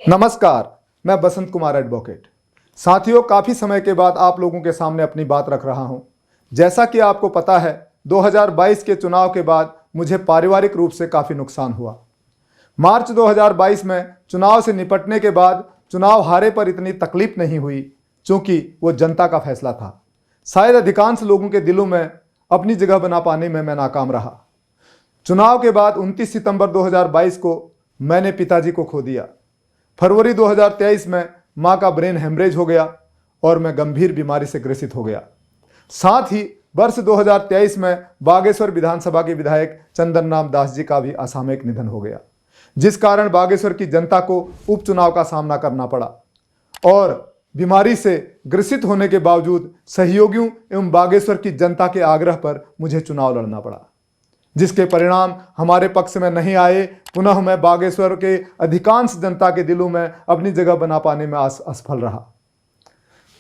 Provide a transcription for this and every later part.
नमस्कार, मैं बसंत कुमार एडवोकेट। साथियों, काफ़ी समय के बाद आप लोगों के सामने अपनी बात रख रहा हूं। जैसा कि आपको पता है, 2022 के चुनाव के बाद मुझे पारिवारिक रूप से काफ़ी नुकसान हुआ। मार्च 2022 में चुनाव से निपटने के बाद चुनाव हारे पर इतनी तकलीफ नहीं हुई, क्योंकि वो जनता का फैसला था। शायद अधिकांश लोगों के दिलों में अपनी जगह बना पाने में मैं नाकाम रहा। चुनाव के बाद 29 सितंबर 2022 को मैंने पिताजी को खो दिया। फरवरी 2023 में मां का ब्रेन हेमरेज हो गया और मैं गंभीर बीमारी से ग्रसित हो गया। साथ ही वर्ष 2023 में बागेश्वर विधानसभा के विधायक चंदन राम दास जी का भी असामयिक निधन हो गया, जिस कारण बागेश्वर की जनता को उपचुनाव का सामना करना पड़ा और बीमारी से ग्रसित होने के बावजूद सहयोगियों एवं बागेश्वर की जनता के आग्रह पर मुझे चुनाव लड़ना पड़ा, जिसके परिणाम हमारे पक्ष में नहीं आए। पुनः मैं बागेश्वर के अधिकांश जनता के दिलों में अपनी जगह बना पाने में असफल रहा।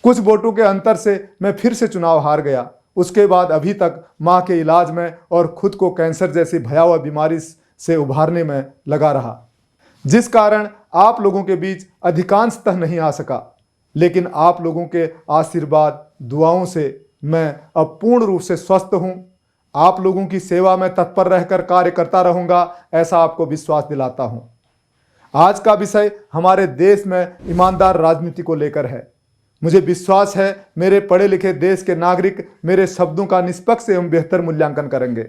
कुछ वोटों के अंतर से मैं फिर से चुनाव हार गया। उसके बाद अभी तक मां के इलाज में और खुद को कैंसर जैसी भयावह बीमारी से उभारने में लगा रहा, जिस कारण आप लोगों के बीच अधिकांशतः नहीं आ सका। लेकिन आप लोगों के आशीर्वाद, दुआओं से मैं अब पूर्ण रूप से स्वस्थ हूं। आप लोगों की सेवा में तत्पर रहकर कार्य करता रहूंगा, ऐसा आपको विश्वास दिलाता हूं। आज का विषय हमारे देश में ईमानदार राजनीति को लेकर है। मुझे विश्वास है मेरे पढ़े लिखे देश के नागरिक मेरे शब्दों का निष्पक्ष एवं बेहतर मूल्यांकन करेंगे।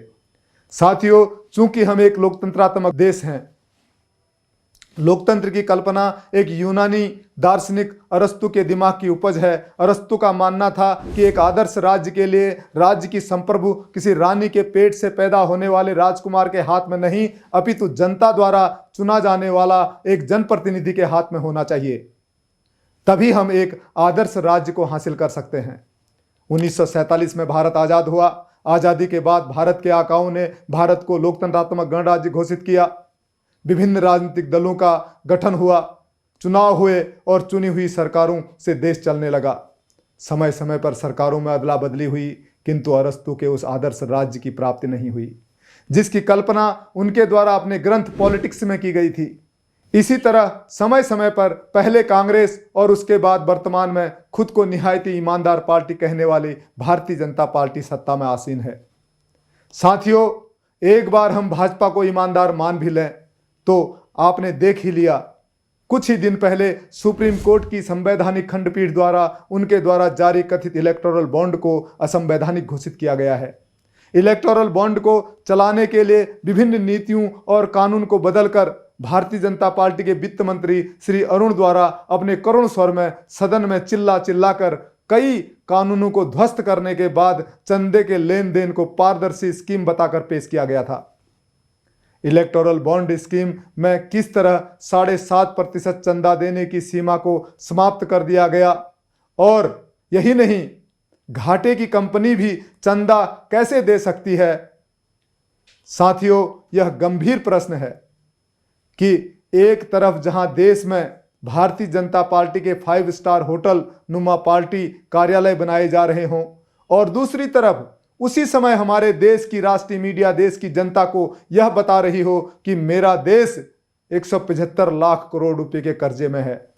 साथियों, चूंकि हम एक लोकतंत्रात्मक देश हैं, लोकतंत्र की कल्पना एक यूनानी दार्शनिक अरस्तु के दिमाग की उपज है। अरस्तु का मानना था कि एक आदर्श राज्य के लिए राज्य की संप्रभु किसी रानी के पेट से पैदा होने वाले राजकुमार के हाथ में नहीं, अपितु जनता द्वारा चुना जाने वाला एक जनप्रतिनिधि के हाथ में होना चाहिए। तभी हम एक आदर्श राज्य को हासिल कर सकते हैं। 1947 में भारत आज़ाद हुआ। आज़ादी के बाद भारत के आकाओं ने भारत को लोकतंत्रात्मक गणराज्य घोषित किया। विभिन्न राजनीतिक दलों का गठन हुआ, चुनाव हुए और चुनी हुई सरकारों से देश चलने लगा। समय समय पर सरकारों में अदला बदली हुई, किंतु अरस्तु के उस आदर्श राज्य की प्राप्ति नहीं हुई जिसकी कल्पना उनके द्वारा अपने ग्रंथ पॉलिटिक्स में की गई थी। इसी तरह समय समय पर पहले कांग्रेस और उसके बाद वर्तमान में खुद को निहायती ईमानदार पार्टी कहने वाली भारतीय जनता पार्टी सत्ता में आसीन है। साथियों, एक बार हम भाजपा को ईमानदार मान भी लें तो आपने देख ही लिया, कुछ ही दिन पहले सुप्रीम कोर्ट की संवैधानिक खंडपीठ द्वारा उनके द्वारा जारी कथित इलेक्टोरल बॉन्ड को असंवैधानिक घोषित किया गया है। इलेक्टोरल बॉन्ड को चलाने के लिए विभिन्न नीतियों और कानून को बदलकर भारतीय जनता पार्टी के वित्त मंत्री श्री अरुण द्वारा अपने करुण स्वर में सदन में चिल्ला चिल्लाकर कई कानूनों को ध्वस्त करने के बाद चंदे के लेन देन को पारदर्शी स्कीम बताकर पेश किया गया था। इलेक्टोरल बॉन्ड स्कीम में किस तरह 7.5% चंदा देने की सीमा को समाप्त कर दिया गया, और यही नहीं, घाटे की कंपनी भी चंदा कैसे दे सकती है। साथियों, यह गंभीर प्रश्न है कि एक तरफ जहां देश में भारतीय जनता पार्टी के 5 स्टार होटल नुमा पार्टी कार्यालय बनाए जा रहे हों, और दूसरी तरफ उसी समय हमारे देश की राष्ट्रीय मीडिया देश की जनता को यह बता रही हो कि मेरा देश 175 लाख करोड़ रुपए के कर्जे में है,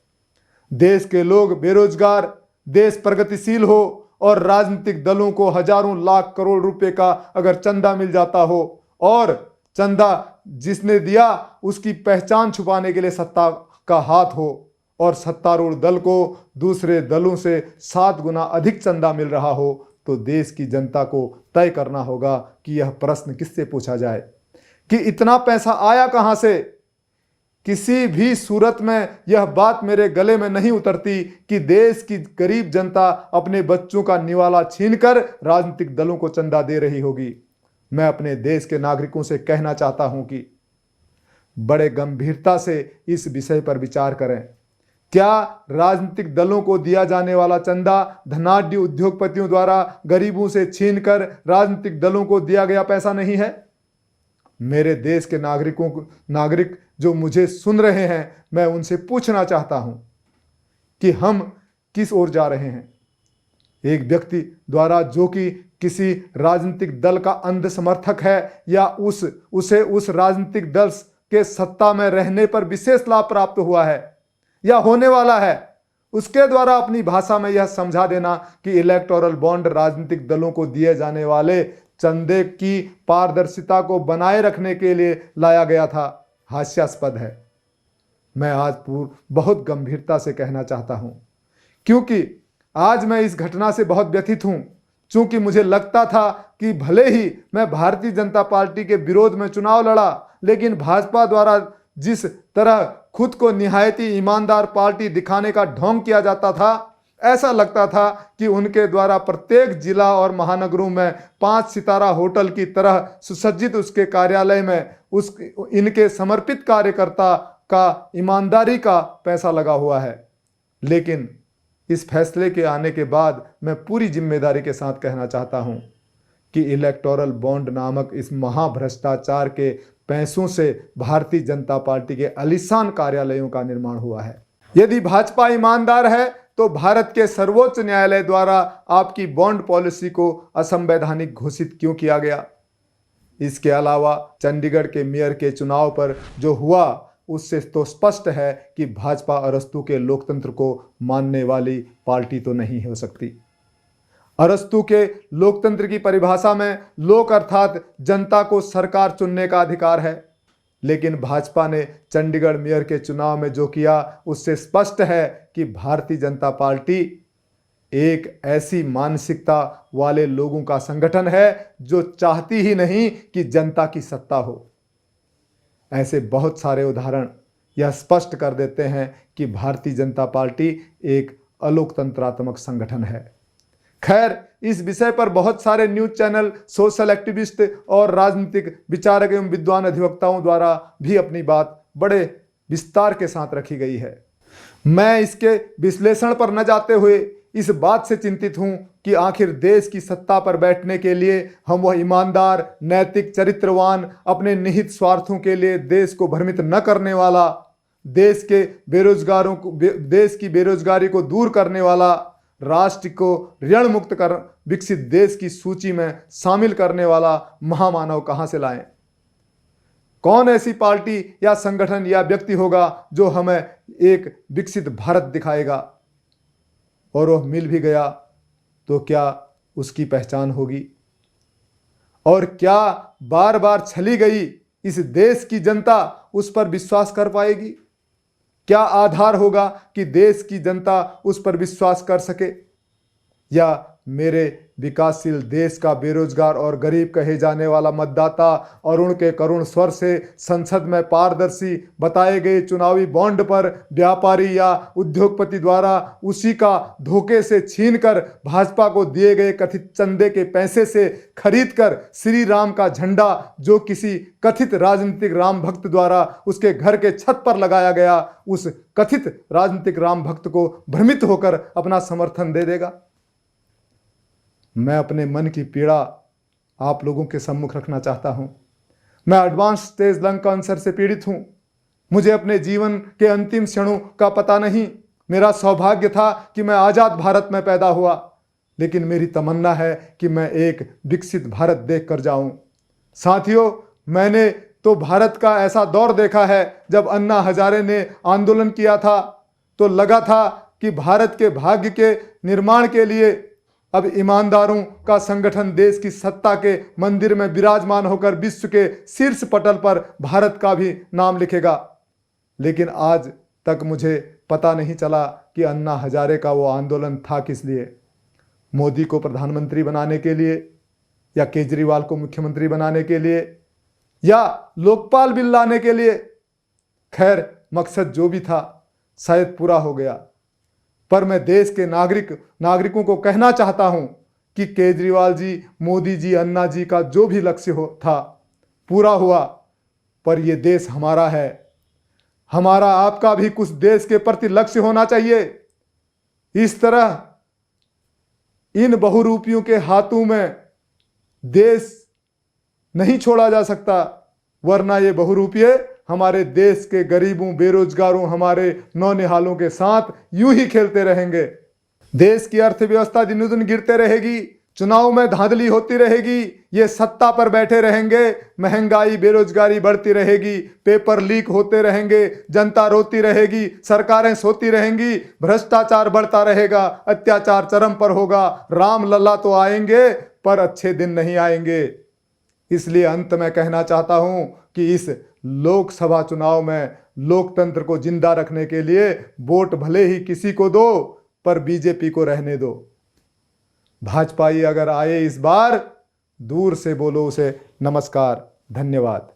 देश के लोग बेरोजगार, देश प्रगतिशील हो और राजनीतिक दलों को हजारों लाख करोड़ रुपए का अगर चंदा मिल जाता हो, और चंदा जिसने दिया उसकी पहचान छुपाने के लिए सत्ता का हाथ हो, और सत्तारूढ़ दल को दूसरे दलों से 7 गुना अधिक चंदा मिल रहा हो, तो देश की जनता को तय करना होगा कि यह प्रश्न किससे पूछा जाए कि इतना पैसा आया कहां से। किसी भी सूरत में यह बात मेरे गले में नहीं उतरती कि देश की गरीब जनता अपने बच्चों का निवाला छीनकर राजनीतिक दलों को चंदा दे रही होगी। मैं अपने देश के नागरिकों से कहना चाहता हूं कि बड़े गंभीरता से इस विषय पर विचार करें। क्या राजनीतिक दलों को दिया जाने वाला चंदा धनाढ्य उद्योगपतियों द्वारा गरीबों से छीनकर राजनीतिक दलों को दिया गया पैसा नहीं है? मेरे देश के नागरिक जो मुझे सुन रहे हैं, मैं उनसे पूछना चाहता हूं कि हम किस ओर जा रहे हैं। एक व्यक्ति द्वारा जो कि किसी राजनीतिक दल का अंध समर्थक है या उसे उस राजनीतिक दल के सत्ता में रहने पर विशेष लाभ प्राप्त हुआ है, या होने वाला है, उसके द्वारा अपनी भाषा में यह समझा देना कि इलेक्टोरल बॉन्ड राजनीतिक दलों को दिए जाने वाले चंदे की पारदर्शिता को बनाए रखने के लिए लाया गया था, हास्यास्पद है। मैं आज बहुत गंभीरता से कहना चाहता हूं, क्योंकि आज मैं इस घटना से बहुत व्यथित हूं। चूंकि मुझे लगता था कि भले ही मैं भारतीय जनता पार्टी के विरोध में चुनाव लड़ा, लेकिन भाजपा द्वारा जिस तरह खुद को निहायती ईमानदार पार्टी दिखाने का ढोंग किया जाता था, ऐसा लगता था कि उनके द्वारा प्रत्येक जिला और महानगरों में 5 सितारा होटल की तरह सुसज्जित उसके कार्यालय में इनके समर्पित कार्यकर्ता का ईमानदारी का पैसा लगा हुआ है। लेकिन इस फैसले के आने के बाद मैं पूरी जिम्मेदारी के साथ कहना चाहता हूं कि इलेक्टोरल बॉन्ड नामक इस महाभ्रष्टाचार के पैसों से भारतीय जनता पार्टी के आलीशान कार्यालयों का निर्माण हुआ है। यदि भाजपा ईमानदार है तो भारत के सर्वोच्च न्यायालय द्वारा आपकी बॉन्ड पॉलिसी को असंवैधानिक घोषित क्यों किया गया? इसके अलावा चंडीगढ़ के मेयर के चुनाव पर जो हुआ, उससे तो स्पष्ट है कि भाजपा अरस्तू के लोकतंत्र को मानने वाली पार्टी तो नहीं हो सकती। अरस्तू के लोकतंत्र की परिभाषा में लोक अर्थात जनता को सरकार चुनने का अधिकार है, लेकिन भाजपा ने चंडीगढ़ मेयर के चुनाव में जो किया, उससे स्पष्ट है कि भारतीय जनता पार्टी एक ऐसी मानसिकता वाले लोगों का संगठन है जो चाहती ही नहीं कि जनता की सत्ता हो। ऐसे बहुत सारे उदाहरण यह स्पष्ट कर देते हैं कि भारतीय जनता पार्टी एक अलोकतंत्रात्मक संगठन है। खैर, इस विषय पर बहुत सारे न्यूज चैनल, सोशल एक्टिविस्ट और राजनीतिक विचारक एवं विद्वान अधिवक्ताओं द्वारा भी अपनी बात बड़े विस्तार के साथ रखी गई है। मैं इसके विश्लेषण पर न जाते हुए इस बात से चिंतित हूं कि आखिर देश की सत्ता पर बैठने के लिए हम वह ईमानदार, नैतिक, चरित्रवान, अपने निहित स्वार्थों के लिए देश को भ्रमित न करने वाला, देश की बेरोजगारी को दूर करने वाला, राष्ट्र को ऋण मुक्त कर विकसित देश की सूची में शामिल करने वाला महामानव कहां से लाएं? कौन ऐसी पार्टी या संगठन या व्यक्ति होगा जो हमें एक विकसित भारत दिखाएगा? और वह मिल भी गया तो क्या उसकी पहचान होगी? और क्या बार बार छली गई इस देश की जनता उस पर विश्वास कर पाएगी? क्या आधार होगा कि देश की जनता उस पर विश्वास कर सके? या मेरे विकासशील देश का बेरोजगार और गरीब कहे जाने वाला मतदाता अरुण के करुण स्वर से संसद में पारदर्शी बताए गए चुनावी बॉन्ड पर व्यापारी या उद्योगपति द्वारा उसी का धोखे से छीनकर भाजपा को दिए गए कथित चंदे के पैसे से खरीदकर श्री राम का झंडा, जो किसी कथित राजनीतिक राम भक्त द्वारा उसके घर के छत पर लगाया गया, उस कथित राजनीतिक राम भक्त को भ्रमित होकर अपना समर्थन दे देगा? मैं अपने मन की पीड़ा आप लोगों के सम्मुख रखना चाहता हूं। मैं एडवांस स्टेज लंग कैंसर से पीड़ित हूं। मुझे अपने जीवन के अंतिम क्षणों का पता नहीं। मेरा सौभाग्य था कि मैं आजाद भारत में पैदा हुआ, लेकिन मेरी तमन्ना है कि मैं एक विकसित भारत देख कर जाऊं। साथियों, मैंने तो भारत का ऐसा दौर देखा है जब अन्ना हजारे ने आंदोलन किया था तो लगा था कि भारत के भाग्य के निर्माण के लिए अब ईमानदारों का संगठन देश की सत्ता के मंदिर में विराजमान होकर विश्व के शीर्ष पटल पर भारत का भी नाम लिखेगा। लेकिन आज तक मुझे पता नहीं चला कि अन्ना हजारे का वो आंदोलन था किस लिए। मोदी को प्रधानमंत्री बनाने के लिए, या केजरीवाल को मुख्यमंत्री बनाने के लिए, या लोकपाल बिल लाने के लिए? खैर, मकसद जो भी था शायद पूरा हो गया। पर मैं देश के नागरिकों को कहना चाहता हूं कि केजरीवाल जी, मोदी जी, अन्ना जी का जो भी लक्ष्य था पूरा हुआ, पर यह देश हमारा है। हमारा आपका भी कुछ देश के प्रति लक्ष्य होना चाहिए। इस तरह इन बहुरूपियों के हाथों में देश नहीं छोड़ा जा सकता, वरना ये बहुरूपिये हमारे देश के गरीबों, बेरोजगारों, हमारे नौनिहालों के साथ यूं ही खेलते रहेंगे। देश की अर्थव्यवस्था दिन दिन गिरते रहेगी, चुनाव में धांधली होती रहेगी, ये सत्ता पर बैठे रहेंगे, महंगाई बेरोजगारी बढ़ती रहेगी, पेपर लीक होते रहेंगे, जनता रोती रहेगी, सरकारें सोती रहेंगी, भ्रष्टाचार बढ़ता रहेगा, अत्याचार चरम पर होगा। राम लल्ला तो आएंगे पर अच्छे दिन नहीं आएंगे। इसलिए अंत में कहना चाहता हूं कि इस लोकसभा चुनाव में लोकतंत्र को जिंदा रखने के लिए वोट भले ही किसी को दो, पर बीजेपी को रहने दो। भाजपाई अगर आए इस बार, दूर से बोलो उसे नमस्कार, धन्यवाद।